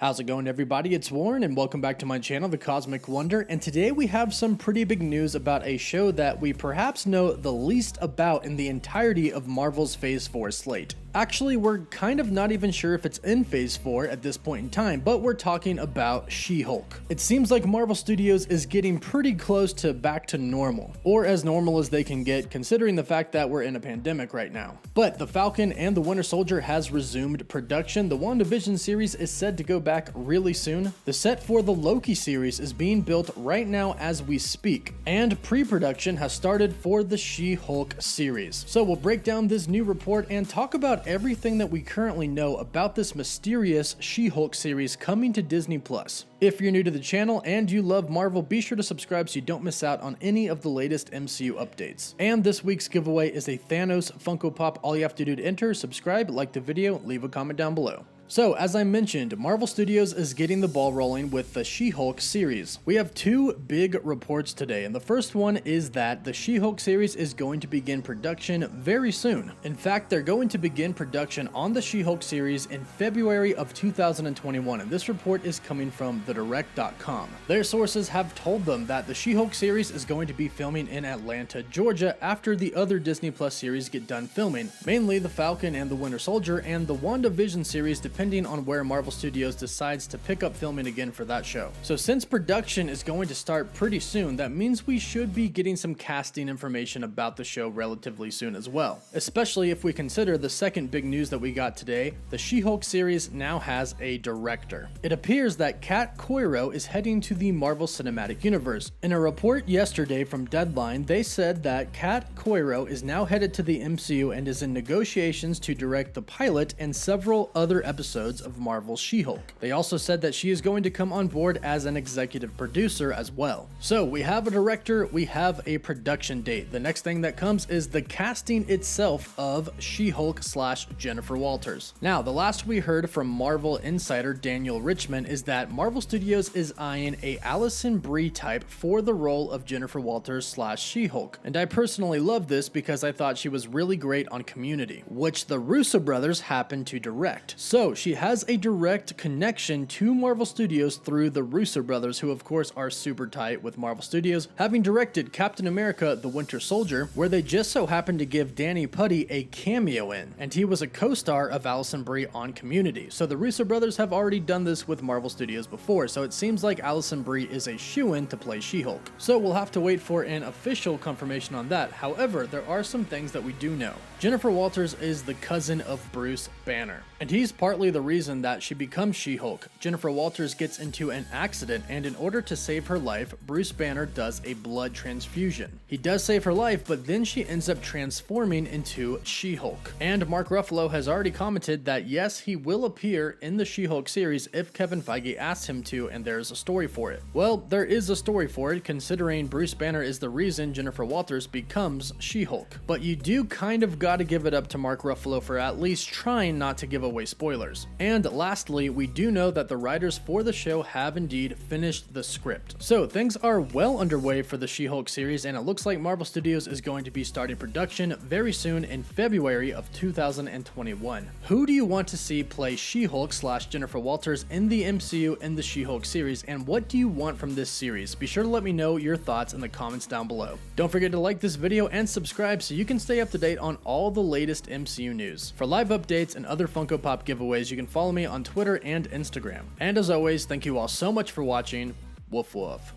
How's it going, everybody? It's Warren and welcome back to my channel, The Cosmic Wonder, and today we have some pretty big news about a show that we perhaps know the least about in the entirety of Marvel's Phase 4 slate. Actually, we're kind of not even sure if it's in Phase 4 at this point in time, but we're talking about She-Hulk. It seems like Marvel Studios is getting pretty close to back to normal, or as normal as they can get considering the fact that we're in a pandemic right now. But The Falcon and the Winter Soldier has resumed production. The WandaVision series is said to go back really soon. The set for the Loki series is being built right now as we speak, and pre-production has started for the She-Hulk series. So we'll break down this new report and talk about everything that we currently know about this mysterious She-Hulk series coming to Disney+. If you're new to the channel and you love Marvel, be sure to subscribe so you don't miss out on any of the latest MCU updates. And this week's giveaway is a Thanos Funko Pop. All you have to do to enter, subscribe, like the video, leave a comment down below. So, as I mentioned, Marvel Studios is getting the ball rolling with the She-Hulk series. We have two big reports today, and the first one is that the She-Hulk series is going to begin production very soon. In fact, they're going to begin production on the She-Hulk series in February of 2021, and this report is coming from thedirect.com. Their sources have told them that the She-Hulk series is going to be filming in Atlanta, Georgia after the other Disney Plus series get done filming, mainly The Falcon and the Winter Soldier and the WandaVision series, depending on where Marvel Studios decides to pick up filming again for that show. So since production is going to start pretty soon, that means we should be getting some casting information about the show relatively soon as well. Especially if we consider the second big news that we got today, the She-Hulk series now has a director. It appears that Kat Coiro is heading to the Marvel Cinematic Universe. In a report yesterday from Deadline, they said that Kat Coiro is now headed to the MCU and is in negotiations to direct the pilot and several other episodes of Marvel's She-Hulk. They also said that she is going to come on board as an executive producer as well. So we have a director, we have a production date. The next thing that comes is the casting itself of She-Hulk / Jennifer Walters. Now, the last we heard from Marvel insider Daniel Richman is that Marvel Studios is eyeing a Alison Brie type for the role of Jennifer Walters / She-Hulk. And I personally love this because I thought she was really great on Community, which the Russo brothers happened to direct. So she has a direct connection to Marvel Studios through the Russo brothers, who of course are super tight with Marvel Studios, having directed Captain America: The Winter Soldier, where they just so happened to give Danny Pudi a cameo in, and he was a co-star of Alison Brie on Community. So the Russo brothers have already done this with Marvel Studios before, so it seems like Alison Brie is a shoo-in to play She-Hulk. So we'll have to wait for an official confirmation on that. However, there are some things that we do know. Jennifer Walters is the cousin of Bruce Banner, and he's partly the reason that she becomes She-Hulk. Jennifer Walters gets into an accident, and in order to save her life, Bruce Banner does a blood transfusion. He does save her life, but then she ends up transforming into She-Hulk. And Mark Ruffalo has already commented that yes, he will appear in the She-Hulk series if Kevin Feige asks him to, and there's a story for it. Well, there is a story for it, considering Bruce Banner is the reason Jennifer Walters becomes She-Hulk. But you do kind of gotta give it up to Mark Ruffalo for at least trying not to give away spoilers. And lastly, we do know that the writers for the show have indeed finished the script. So things are well underway for the She-Hulk series, and it looks like Marvel Studios is going to be starting production very soon in February of 2021. Who do you want to see play She-Hulk / Jennifer Walters in the MCU in the She-Hulk series, and what do you want from this series? Be sure to let me know your thoughts in the comments down below. Don't forget to like this video and subscribe so you can stay up to date on all the latest MCU news. For live updates and other Funko Pop giveaways, you can follow me on Twitter and Instagram. And as always, thank you all so much for watching. Woof woof.